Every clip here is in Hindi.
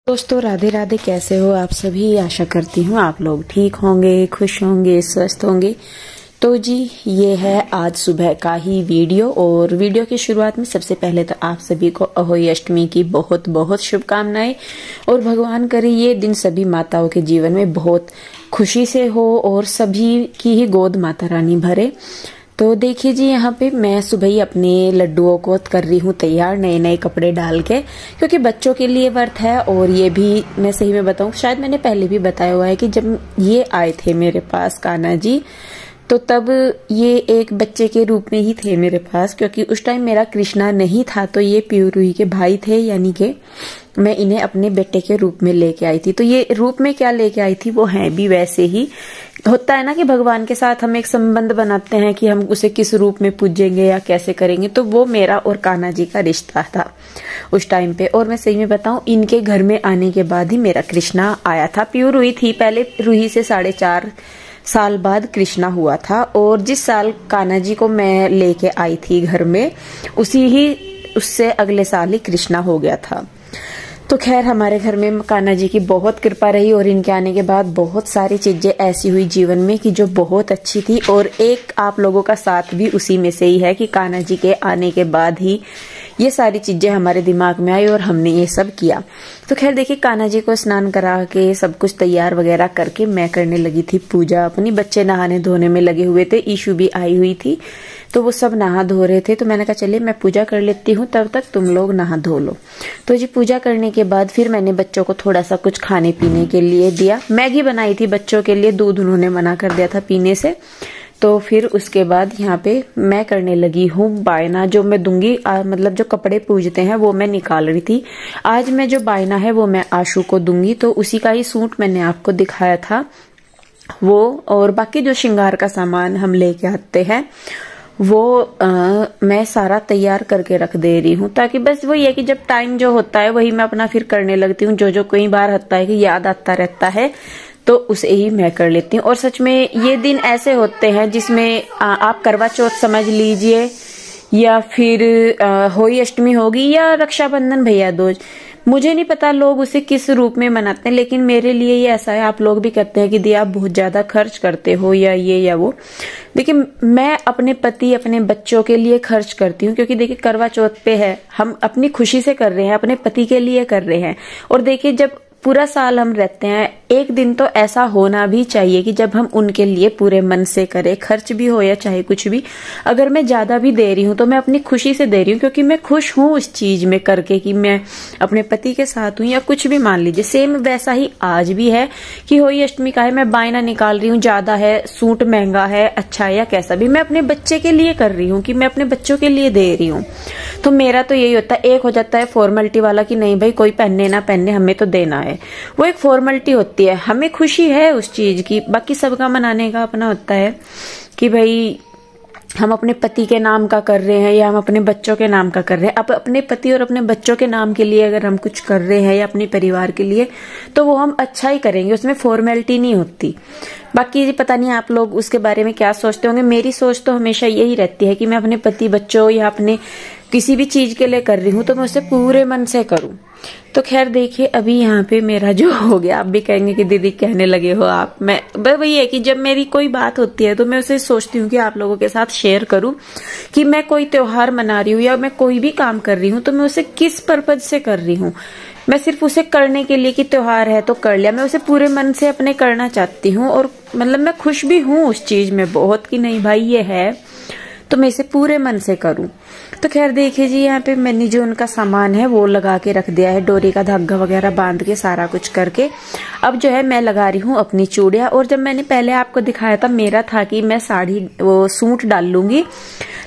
दोस्तों राधे राधे। कैसे हो आप सभी? आशा करती हूँ आप लोग ठीक होंगे, खुश होंगे, स्वस्थ होंगे। तो जी ये है आज सुबह का ही वीडियो। और वीडियो की शुरुआत में सबसे पहले तो आप सभी को अहोई अष्टमी की बहुत बहुत शुभकामनाएं। और भगवान करे ये दिन सभी माताओं के जीवन में बहुत खुशी से हो और सभी की ही गोद माता रानी भरे। तो देखिए जी यहाँ पे मैं सुबह ही अपने लड्डुओं को कर रही हूँ तैयार, नए नए कपड़े डाल के, क्योंकि बच्चों के लिए व्रत है। और ये भी मैं सही में बताऊं, शायद मैंने पहले भी बताया हुआ है कि जब ये आए थे मेरे पास कान्हा जी, तो तब ये एक बच्चे के रूप में ही थे मेरे पास, क्योंकि उस टाइम मेरा कृष्णा नहीं था। तो ये प्यूरूही के भाई थे, यानी कि मैं इन्हें अपने बेटे के रूप में लेके आई थी। तो ये रूप में क्या लेके आई थी, वो है भी वैसे ही। होता है ना कि भगवान के साथ हम एक संबंध बनाते हैं कि हम उसे किस रूप में पूजेंगे या कैसे करेंगे। तो वो मेरा और कान्हा जी का रिश्ता था उस टाइम पे। और मैं सही में बताऊं, इनके घर में आने के बाद ही मेरा कृष्णा आया था। प्यूर रूही थी पहले, रूही से 4.5 साल बाद कृष्णा हुआ था। और जिस साल कान्हा जी को मैं लेके आई थी घर में, उससे अगले साल ही कृष्णा हो गया था। तो खैर हमारे घर में कान्हा जी की बहुत कृपा रही। और इनके आने के बाद बहुत सारी चीजें ऐसी हुई जीवन में कि जो बहुत अच्छी थी। और एक आप लोगों का साथ भी उसी में से ही है कि कान्हा जी के आने के बाद ही ये सारी चीजें हमारे दिमाग में आई और हमने ये सब किया। तो खैर देखिए, कान्हा जी को स्नान करा के सब कुछ तैयार वगैरह करके मैं करने लगी थी पूजा अपनी। बच्चे नहाने धोने में लगे हुए थे, ईशु भी आई हुई थी, तो वो सब नहा धो रहे थे। तो मैंने कहा चलिए मैं पूजा कर लेती हूँ, तब तक तुम लोग नहा धो लो। तो जी पूजा करने के बाद फिर मैंने बच्चों को थोड़ा सा कुछ खाने पीने के लिए दिया। मैगी बनाई थी बच्चों के लिए, दूध उन्होंने मना कर दिया था पीने से। तो फिर उसके बाद यहाँ पे मैं करने लगी हूँ बायना, जो मैं दूंगी मतलब जो कपड़े पूजते हैं वो मैं निकाल रही थी। आज मैं जो बायना है वो मैं आशु को दूंगी, तो उसी का ही सूट मैंने आपको दिखाया था वो। और बाकी जो श्रृंगार का सामान हम लेके आते हैं वो मैं सारा तैयार करके रख दे रही हूँ, ताकि बस वही है कि जब टाइम जो होता है वही मैं अपना फिर करने लगती हूँ। जो कई बार होता है कि याद आता रहता है तो उसे ही मैं कर लेती हूँ। और सच में ये दिन ऐसे होते हैं जिसमें आप करवा चौथ समझ लीजिए, या फिर होली अष्टमी होगी, या रक्षाबंधन, भैया दूज, मुझे नहीं पता लोग उसे किस रूप में मनाते हैं, लेकिन मेरे लिए ये ऐसा है। आप लोग भी कहते हैं कि दी आप बहुत ज्यादा खर्च करते हो या ये या वो। देखिए मैं अपने पति अपने बच्चों के लिए खर्च करती हूँ, क्योंकि देखिए करवा चौथ पे है, हम अपनी खुशी से कर रहे हैं, अपने पति के लिए कर रहे हैं। और देखिए जब पूरा साल हम रहते हैं, एक दिन तो ऐसा होना भी चाहिए कि जब हम उनके लिए पूरे मन से करें, खर्च भी हो या चाहे कुछ भी। अगर मैं ज्यादा भी दे रही हूँ तो मैं अपनी खुशी से दे रही हूँ, क्योंकि मैं खुश हूँ उस चीज में करके कि मैं अपने पति के साथ हूँ या कुछ भी मान लीजिए। सेम वैसा ही आज भी है कि होली अष्टमी का है, मैं बायना निकाल रही हूँ, ज्यादा है, सूट महंगा है, अच्छा है या कैसा भी, मैं अपने बच्चे के लिए कर रही हूँ कि मैं अपने बच्चों के लिए दे रही हूँ। तो मेरा तो यही होता है, एक हो जाता है फॉर्मेलिटी वाला कि नहीं भाई कोई पहने ना पहने हमें तो देना है, वो एक फॉर्मेलिटी होती है, हमें खुशी है उस चीज की। बाकी सबका मनाने का अपना होता है कि भाई हम अपने पति के नाम का कर रहे हैं या हम अपने बच्चों के नाम का कर रहे हैं। अब अपने पति और अपने बच्चों के नाम के लिए अगर हम कुछ कर रहे हैं या अपने परिवार के लिए, तो वो हम अच्छा ही करेंगे, उसमें फॉर्मेलिटी नहीं होती। बाकी पता नहीं आप लोग उसके बारे में क्या सोचते होंगे। मेरी सोच तो हमेशा यही रहती है कि मैं अपने पति बच्चों या अपने किसी भी चीज के लिए कर रही हूँ तो मैं उसे पूरे मन से करूं। तो खैर देखिए अभी यहाँ पे मेरा जो हो गया, आप भी कहेंगे कि दीदी कहने लगे हो आप। मैं वही है कि जब मेरी कोई बात होती है तो मैं उसे सोचती हूँ कि आप लोगों के साथ शेयर करूं कि मैं कोई त्योहार मना रही हूँ या मैं कोई भी काम कर रही हूँ तो मैं उसे किस पर्पज से कर रही हूँ। मैं सिर्फ उसे करने के लिए कि त्योहार है तो कर लिया, मैं उसे पूरे मन से अपने करना चाहती हूँ। और मतलब मैं खुश भी हूँ उस चीज में बहुत कि नहीं भाई ये है तो मैं इसे पूरे मन से करूं। तो खैर देखिए जी यहाँ पे मैंने जो उनका सामान है वो लगा के रख दिया है, डोरी का धागा वगैरह बांध के सारा कुछ करके। अब जो है मैं लगा रही हूँ अपनी चूड़ियां। और जब मैंने पहले आपको दिखाया था, मेरा था कि मैं साड़ी वो सूट डाल लूंगी,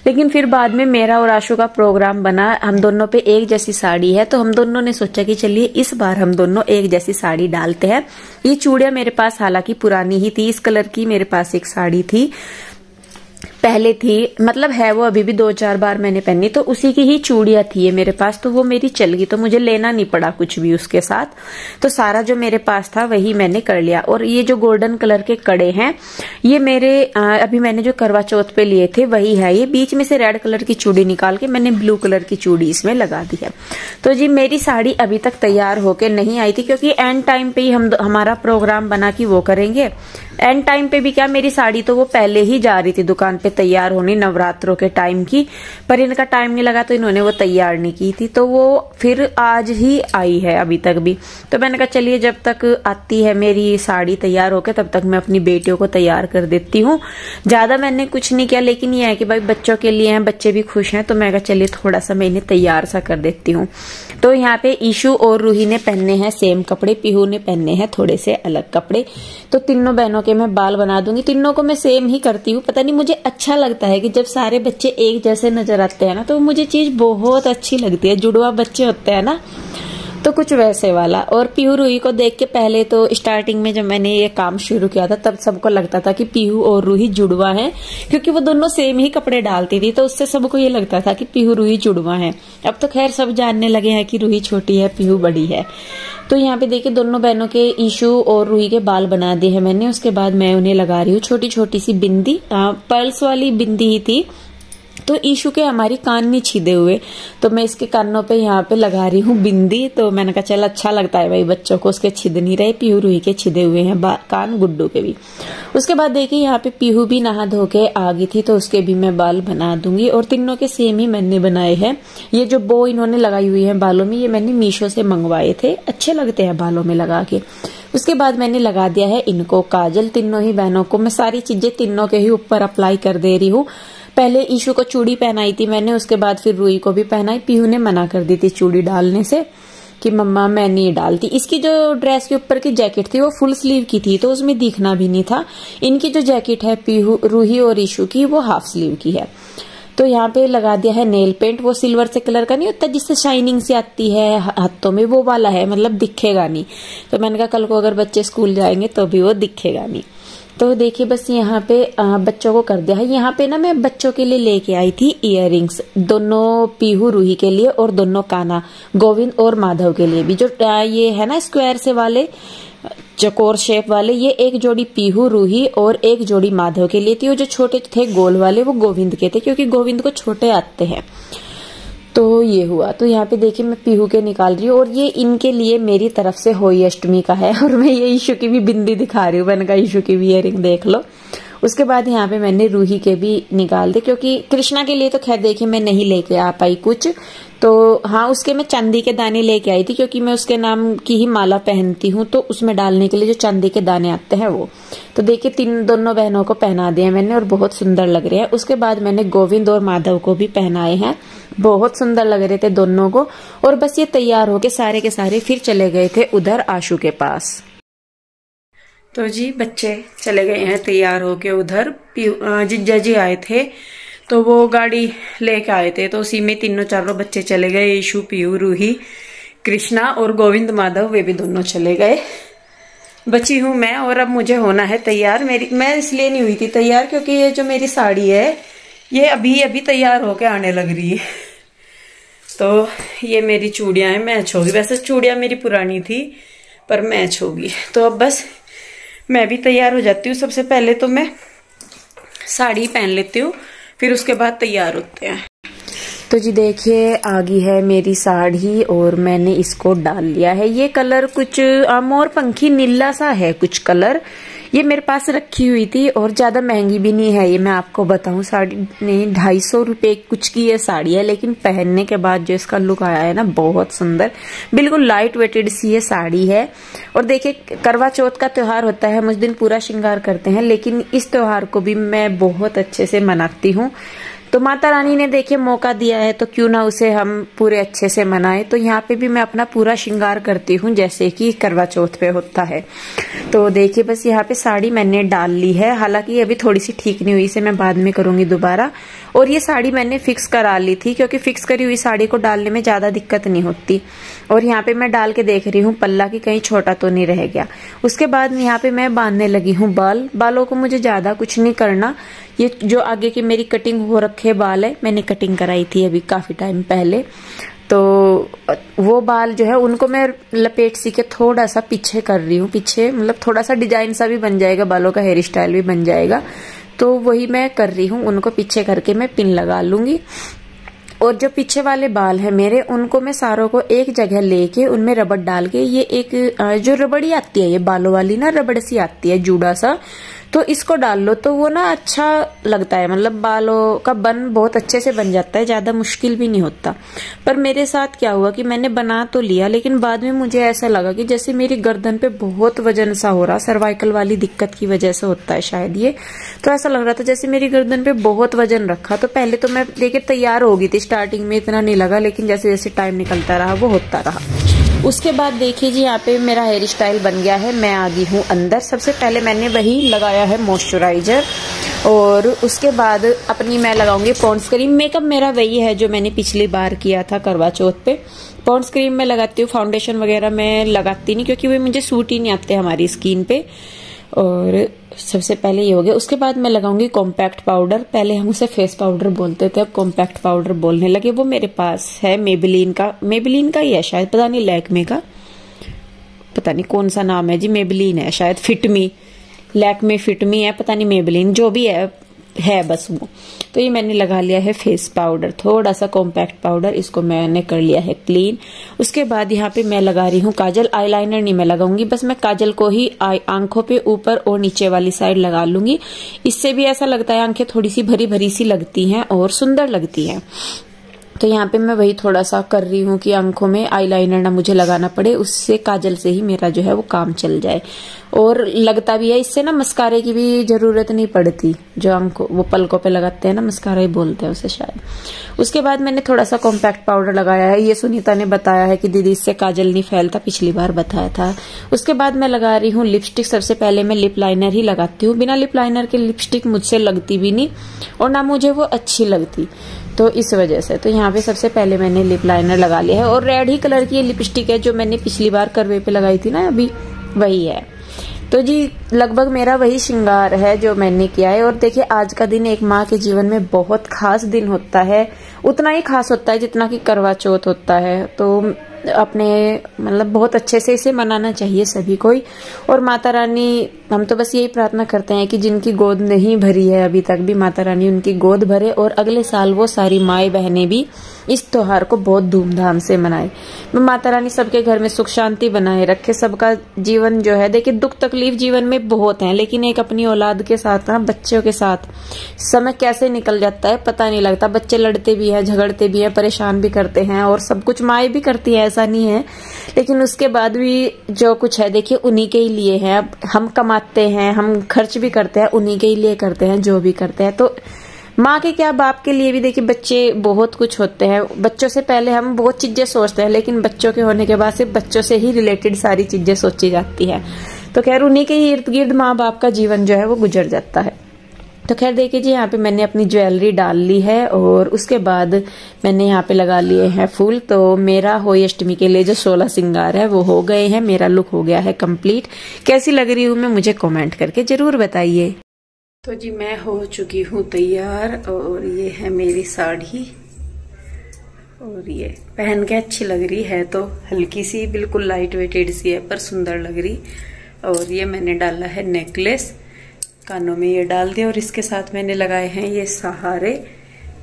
लेकिन फिर बाद में मेरा और आशु का प्रोग्राम बना, हम दोनों पे एक जैसी साड़ी है, तो हम दोनों ने सोचा कि चलिए इस बार हम दोनों एक जैसी साड़ी डालते हैं। ये चूड़ियां मेरे पास हालांकि पुरानी ही थी, इस कलर की मेरे पास एक साड़ी थी पहले थी, मतलब है वो अभी भी 2-4 बार मैंने पहनी, तो उसी की ही चूड़ियां थी ये मेरे पास, तो वो मेरी चल गई, तो मुझे लेना नहीं पड़ा कुछ भी उसके साथ। तो सारा जो मेरे पास था वही मैंने कर लिया। और ये जो गोल्डन कलर के कड़े हैं ये मेरे अभी मैंने जो करवा चौथ पे लिए थे वही है। ये बीच में से रेड कलर की चूड़ी निकाल के मैंने ब्लू कलर की चूड़ी इसमें लगा दी है। तो जी मेरी साड़ी अभी तक तैयार होके नहीं आई थी, क्योंकि एंड टाइम पे ही हमारा प्रोग्राम बना कि वो करेंगे। एंड टाइम पे भी क्या, मेरी साड़ी तो वो पहले ही जा रही थी दुकान पे तैयार होनी नवरात्रों के टाइम की, पर इनका टाइम नहीं लगा तो इन्होंने वो तैयार नहीं की थी, तो वो फिर आज ही आई है अभी तक भी। तो मैंने कहा चलिए जब तक आती है मेरी साड़ी तैयार होके तब तक मैं अपनी बेटियों को तैयार कर देती हूँ। ज्यादा मैंने कुछ नहीं किया, लेकिन ये है कि भाई बच्चों के लिए हैं, बच्चे भी खुश हैं, तो मैं कहा चलिए थोड़ा सा मैं इन्हें तैयार सा कर देती हूँ। तो यहाँ पे ईशु और रूही ने पहनने हैं सेम कपड़े, पीहू ने पहनने हैं थोड़े से अलग कपड़े। तो तीनों बहनों के मैं बाल बना दूंगी, तीनों को मैं सेम ही करती हूँ। पता नहीं मुझे अच्छा लगता है कि जब सारे बच्चे एक जैसे नजर आते हैं ना, तो मुझे चीज बहुत अच्छी लगती है। जुड़वा बच्चे होते हैं ना, तो कुछ वैसे वाला। और पीहू रूही को देख के पहले तो स्टार्टिंग में जब मैंने ये काम शुरू किया था तब सबको लगता था कि पीहू और रूही जुड़वा है, क्योंकि वो दोनों सेम ही कपड़े डालती थी, तो उससे सबको ये लगता था कि पीहू रूही जुड़वा है। अब तो खैर सब जानने लगे हैं कि रूही छोटी है पीहू बड़ी है। तो यहाँ पे देखिए दोनों बहनों के ईशु और रूही के बाल बना दिए हैं मैंने। उसके बाद मैं उन्हें लगा रही हूँ छोटी छोटी सी बिंदी, पर्ल्स वाली बिंदी ही थी। तो ईशु के हमारी कान नहीं छिदे हुए, तो मैं इसके कानों पे यहाँ पे लगा रही हूँ बिंदी। तो मैंने कहा चल अच्छा लगता है भाई बच्चों को, उसके छिद नहीं रहे। पीहू रूही के छिदे हुए हैं कान, गुड्डू के भी। उसके बाद देखिए यहाँ पे पीहू भी नहा धो के आ गई थी, तो उसके भी मैं बाल बना दूंगी। और तीनों के सेम ही मैंने बनाए हैं। ये जो बो इन्होंने लगाई हुई है बालों में, ये मैंने मीशो से मंगवाए थे, अच्छे लगते हैं बालों में लगा के। उसके बाद मैंने लगा दिया है इनको काजल। तीनों ही बहनों को मैं सारी चीजें तीनों के ही ऊपर अप्लाई कर दे रही हूँ। पहले ईशु को चूड़ी पहनाई थी मैंने, उसके बाद फिर रूही को भी पहनाई। पीहू ने मना कर दी थी चूड़ी डालने से कि मम्मा मैं नहीं डालती। इसकी जो ड्रेस के ऊपर की जैकेट थी वो फुल स्लीव की थी, तो उसमें दिखना भी नहीं था। इनकी जो जैकेट है पीहू रूही और ईशु की, वो हाफ स्लीव की है। तो यहाँ पे लगा दिया है नेल पेंट, वो सिल्वर से कलर का नहीं होता जिससे शाइनिंग सी आती है हाथों में, वो वाला है, मतलब दिखेगा नहीं। तो मैंने कहा कल को अगर बच्चे स्कूल जाएंगे तो भी वो दिखेगा नहीं। तो देखिए बस यहाँ पे बच्चों को कर दिया है। यहाँ पे ना मैं बच्चों के लिए लेके आई थी इयररिंग्स, दोनों पीहू रूही के लिए और दोनों काना गोविंद और माधव के लिए भी। जो ये है ना स्क्वायर से वाले, चकोर शेप वाले, ये एक जोड़ी पीहू रूही और एक जोड़ी माधव के लिए थी। और जो छोटे थे गोल वाले वो गोविंद के थे, क्योंकि गोविंद को छोटे आते हैं। तो ये हुआ। तो यहाँ पे देखिए मैं पीहू के निकाल रही हूँ, और ये इनके लिए मेरी तरफ से होली अष्टमी का है। और मैं ये ईशु की भी बिंदी दिखा रही हूँ, मैंने कहा ईशु की भी इयररिंग देख लो। उसके बाद यहाँ पे मैंने रूही के भी निकाल दे, क्योंकि कृष्णा के लिए तो खैर देखिए मैं नहीं लेके आ पाई कुछ। तो हाँ उसके मैं चांदी के दाने लेके आई थी, क्योंकि मैं उसके नाम की ही माला पहनती हूँ, तो उसमें डालने के लिए जो चांदी के दाने आते हैं वो। तो देखिए दोनों बहनों को पहना दिया मैंने, और बहुत सुंदर लग रहे हैं। उसके बाद मैंने गोविंद और माधव को भी पहनाए हैं, बहुत सुंदर लग रहे थे दोनों को। और बस ये तैयार होके सारे के सारे फिर चले गए थे उधर आशु के पास। तो जी बच्चे चले गए हैं तैयार होके उधर। जिज्जा जी आए थे तो वो गाड़ी लेके आए थे, तो उसी में तीनों चारों बच्चे चले गए। ईशु, पीहू, रूही, कृष्णा और गोविंद माधव, वे भी दोनों चले गए। बची हूं मैं, और अब मुझे होना है तैयार। मैं इसलिए नहीं हुई थी तैयार क्योंकि ये जो मेरी साड़ी है ये अभी अभी तैयार होके आने लग रही है। तो ये मेरी चूड़ियां हैं, मैच होगी। वैसे चूड़ियां मेरी पुरानी थी पर मैच होगी। तो अब बस मैं भी तैयार हो जाती हूँ। सबसे पहले तो मैं साड़ी पहन लेती हूँ, फिर उसके बाद तैयार होते हैं। तो जी देखिए आ गई है मेरी साड़ी, और मैंने इसको डाल लिया है। ये कलर कुछ मोर पंखी नीला सा है कुछ कलर। ये मेरे पास रखी हुई थी, और ज्यादा महंगी भी नहीं है ये, मैं आपको बताऊं। साड़ी नहीं 250 रुपए कुछ की ये साड़ी है, लेकिन पहनने के बाद जो इसका लुक आया है ना, बहुत सुंदर, बिल्कुल लाइट वेटेड सी ये साड़ी है। और देखिए करवा चौथ का त्योहार होता है, हम उस दिन पूरा श्रृंगार करते हैं, लेकिन इस त्योहार को भी मैं बहुत अच्छे से मनाती हूँ। तो माता रानी ने देखिए मौका दिया है तो क्यों ना उसे हम पूरे अच्छे से मनाएं। तो यहाँ पे भी मैं अपना पूरा श्रृंगार करती हूँ जैसे कि करवा चौथ पे होता है। तो देखिए बस यहाँ पे साड़ी मैंने डाल ली है, हालांकि अभी थोड़ी सी ठीक नहीं हुई, इसे मैं बाद में करूंगी दोबारा। और ये साड़ी मैंने फिक्स करा ली थी क्योंकि फिक्स करी हुई साड़ी को डालने में ज्यादा दिक्कत नहीं होती। और यहाँ पे मैं डाल के देख रही हूँ पल्ला की कहीं छोटा तो नहीं रह गया। उसके बाद यहाँ पे मैं बांधने लगी हूँ बालों को मुझे ज्यादा कुछ नहीं करना। ये जो आगे की मेरी कटिंग हो रखे बाल है, मैंने कटिंग कराई थी अभी काफी टाइम पहले, तो वो बाल जो है उनको मैं लपेट सी के थोड़ा सा पीछे कर रही हूँ। पीछे मतलब थोड़ा सा डिजाइन सा भी बन जाएगा, बालों का हेयर स्टाइल भी बन जाएगा। तो वही मैं कर रही हूँ, उनको पीछे करके मैं पिन लगा लूंगी। और जो पीछे वाले बाल है मेरे, उनको मैं सारों को एक जगह लेके उनमें रबड़ डाल के, ये एक जो रबड़ी आती है ये बालों वाली ना, रबड़ सी आती है जूड़ा सा, तो इसको डाल लो तो वो ना अच्छा लगता है, मतलब बालों का बन बहुत अच्छे से बन जाता है, ज्यादा मुश्किल भी नहीं होता। पर मेरे साथ क्या हुआ कि मैंने बना तो लिया लेकिन बाद में मुझे ऐसा लगा कि जैसे मेरी गर्दन पे बहुत वजन सा हो रहा, सर्वाइकल वाली दिक्कत की वजह से होता है शायद ये, तो ऐसा लग रहा था जैसे मेरी गर्दन पे बहुत वजन रखा। तो पहले तो मैं देखिए तैयार हो गई थी, स्टार्टिंग में इतना नहीं लगा, लेकिन जैसे जैसे टाइम निकलता रहा वो होता रहा। उसके बाद देखिए जी यहाँ पे मेरा हेयर स्टाइल बन गया है, मैं आ गई हूँ अंदर। सबसे पहले मैंने वही लगाया है मॉइस्चराइजर, और उसके बाद अपनी मैं लगाऊंगी पॉन्ड्स क्रीम। मेकअप मेरा वही है जो मैंने पिछली बार किया था करवा चौथ पे। पॉन्ड्स क्रीम मैं लगाती हूँ, फाउंडेशन वगैरह मैं लगाती नहीं क्योंकि वे मुझे सूट ही नहीं आते हमारी स्किन पे। और सबसे पहले ये हो गया। उसके बाद मैं लगाऊंगी कॉम्पैक्ट पाउडर। पहले हम उसे फेस पाउडर बोलते थे, अब कॉम्पैक्ट पाउडर बोलने लगे। वो मेरे पास है मेबेलिन का ही है शायद, पता नहीं लैक्मे का, पता नहीं कौन सा नाम है जी, मेबेलिन है शायद, फिटमी, लैक्मे फिटमी है, पता नहीं मेबेलिन, जो भी है बस वो। तो ये मैंने लगा लिया है फेस पाउडर, थोड़ा सा कॉम्पैक्ट पाउडर, इसको मैंने कर लिया है क्लीन। उसके बाद यहाँ पे मैं लगा रही हूँ काजल। आईलाइनर नहीं मैं लगाऊंगी, बस मैं काजल को ही आंखों पे ऊपर और नीचे वाली साइड लगा लूंगी। इससे भी ऐसा लगता है आंखें थोड़ी सी भरी भरी सी लगती हैं और सुंदर लगती हैं। तो यहाँ पे मैं वही थोड़ा सा कर रही हूँ कि आंखों में आईलाइनर ना मुझे लगाना पड़े, उससे काजल से ही मेरा जो है वो काम चल जाए। और लगता भी है इससे ना, मस्कारे की भी जरूरत नहीं पड़ती, जो आंखों वो पलकों पे लगाते हैं ना, मस्कारा ही बोलते हैं उसे शायद। उसके बाद मैंने थोड़ा सा कॉम्पैक्ट पाउडर लगाया है, ये सुनीता ने बताया है कि दीदी इससे काजल नहीं फैलता, पिछली बार बताया था। उसके बाद मैं लगा रही हूँ लिपस्टिक। सबसे पहले मैं लिप लाइनर ही लगाती हूँ, बिना लिप लाइनर के लिपस्टिक मुझसे लगती भी नहीं और ना मुझे वो अच्छी लगती, तो इस वजह से। तो यहाँ पे सबसे पहले मैंने लिप लाइनर लगा लिया है, और रेड ही कलर की ये लिपस्टिक है जो मैंने पिछली बार करवे पे लगाई थी ना, अभी वही है। तो जी लगभग मेरा वही श्रृंगार है जो मैंने किया है। और देखिए आज का दिन एक माँ के जीवन में बहुत खास दिन होता है, उतना ही खास होता है जितना कि करवा चौथ होता है। तो अपने मतलब बहुत अच्छे से इसे मनाना चाहिए सभी को ही। और माता रानी, हम तो बस यही प्रार्थना करते हैं कि जिनकी गोद नहीं भरी है अभी तक भी, माता रानी उनकी गोद भरे और अगले साल वो सारी माएँ बहनें भी इस त्योहार को बहुत धूमधाम से मनाए। माता रानी सबके घर में सुख शांति बनाए रखे, सबका जीवन जो है, देखिए दुख तकलीफ जीवन में बहुत है, लेकिन एक अपनी औलाद के साथ ना, बच्चों के साथ समय कैसे निकल जाता है पता नहीं लगता। बच्चे लड़ते भी हैं, झगड़ते भी हैं, परेशान भी करते हैं, और सब कुछ माएँ भी करती है, ऐसा नहीं है। लेकिन उसके बाद भी जो कुछ है देखिए उन्हीं के ही लिए है। अब हम कमाते हैं, हम खर्च भी करते हैं, उन्हीं के ही लिए करते हैं जो भी करते हैं। तो माँ के क्या, बाप के लिए भी देखिए बच्चे बहुत कुछ होते हैं। बच्चों से पहले हम बहुत चीजें सोचते हैं, लेकिन बच्चों के होने के बाद सिर्फ बच्चों से ही रिलेटेड सारी चीजें सोची जाती है। तो खैर उन्हीं के ही इर्द गिर्द माँ बाप का जीवन जो है वो गुजर जाता है। तो खैर देखिए जी यहाँ पे मैंने अपनी ज्वेलरी डाल ली है, और उसके बाद मैंने यहाँ पे लगा लिए हैं फूल। तो मेरा होली अष्टमी के लिए जो 16 श्रृंगार है वो हो गए हैं, मेरा लुक हो गया है कंप्लीट। कैसी लग रही हूँ मैं मुझे कमेंट करके जरूर बताइए। तो जी मैं हो चुकी हूँ तैयार, और ये है मेरी साड़ी, और ये पहन के अच्छी लग रही है, तो हल्की सी बिल्कुल लाइट वेटेड सी है पर सुंदर लग रही। और ये मैंने डाला है नेकलेस, कानों में ये डाल दिया, और इसके साथ मैंने लगाए हैं ये सहारे,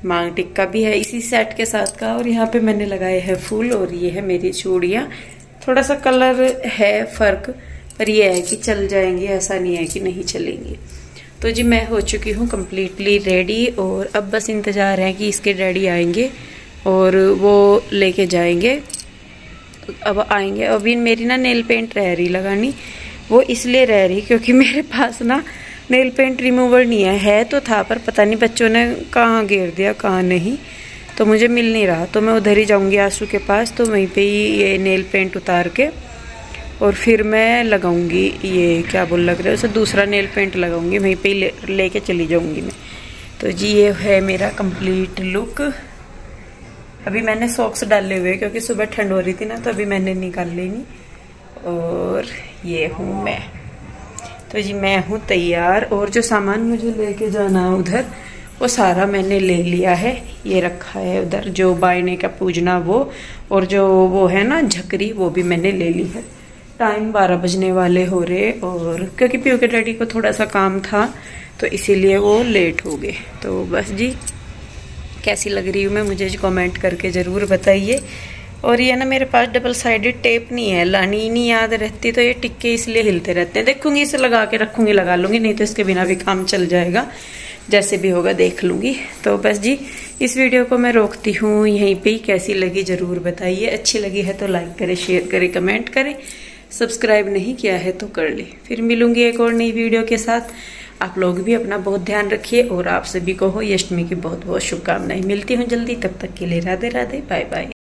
मांग टिक्का भी है इसी सेट के साथ का, और यहाँ पे मैंने लगाए हैं फूल। और ये है मेरी चूड़ियाँ, थोड़ा सा कलर है फर्क, पर ये है कि चल जाएंगी, ऐसा नहीं है कि नहीं चलेंगी। तो जी मैं हो चुकी हूँ कम्प्लीटली रेडी, और अब बस इंतजार है कि इसके डैडी आएंगे और वो लेके जाएंगे। अब आएंगे। अभी मेरी ना नेल पेंट रह रही लगानी, वो इसलिए रह रही क्योंकि मेरे पास ना नेल पेंट रिमूवर नहीं है तो था, पर पता नहीं बच्चों ने कहाँ गिर दिया कहाँ नहीं, तो मुझे मिल नहीं रहा। तो मैं उधर ही जाऊंगी आंसू के पास, तो वहीं पे ही ये नेल पेंट उतार के और फिर मैं लगाऊंगी, ये क्या बोल लग रहा है उसे, दूसरा नेल पेंट लगाऊंगी, वहीं पे ही लेके चली जाऊंगी मैं। तो जी ये है मेरा कंप्लीट लुक। अभी मैंने सॉक्स डाले हुए क्योंकि सुबह ठंड हो रही थी ना, तो अभी मैंने निकाल ली नहीं। और ये हूँ मैं। तो जी मैं हूँ तैयार, और जो सामान मुझे लेके जाना उधर वो सारा मैंने ले लिया है। ये रखा है उधर जो बायने का पूजना वो, और जो वो है ना झकरी, वो भी मैंने ले ली है। टाइम 12 बजने वाले हो रहे, और क्योंकि पीयू के डैडी को थोड़ा सा काम था तो इसीलिए वो लेट हो गए। तो बस जी कैसी लग रही हूँ मैं मुझे कमेंट करके ज़रूर बताइए। और ये ना मेरे पास डबल साइडेड टेप नहीं है, लानी ही नहीं याद रहती, तो ये टिक्के इसलिए हिलते रहते हैं। देखूंगी इसे लगा के रखूंगी, लगा लूंगी, नहीं तो इसके बिना भी काम चल जाएगा, जैसे भी होगा देख लूंगी। तो बस जी इस वीडियो को मैं रोकती हूँ यहीं पे ही। कैसी लगी ज़रूर बताइए, अच्छी लगी है तो लाइक करें, शेयर करें, कमेंट करें, सब्सक्राइब नहीं किया है तो कर ले। फिर मिलूंगी एक और नई वीडियो के साथ। आप लोग भी अपना बहुत ध्यान रखिए, और आप सभी को हो अष्टमी की बहुत बहुत शुभकामनाएं। मिलती हूँ जल्दी, तब तक के लिए राधे राधे, बाय बाय।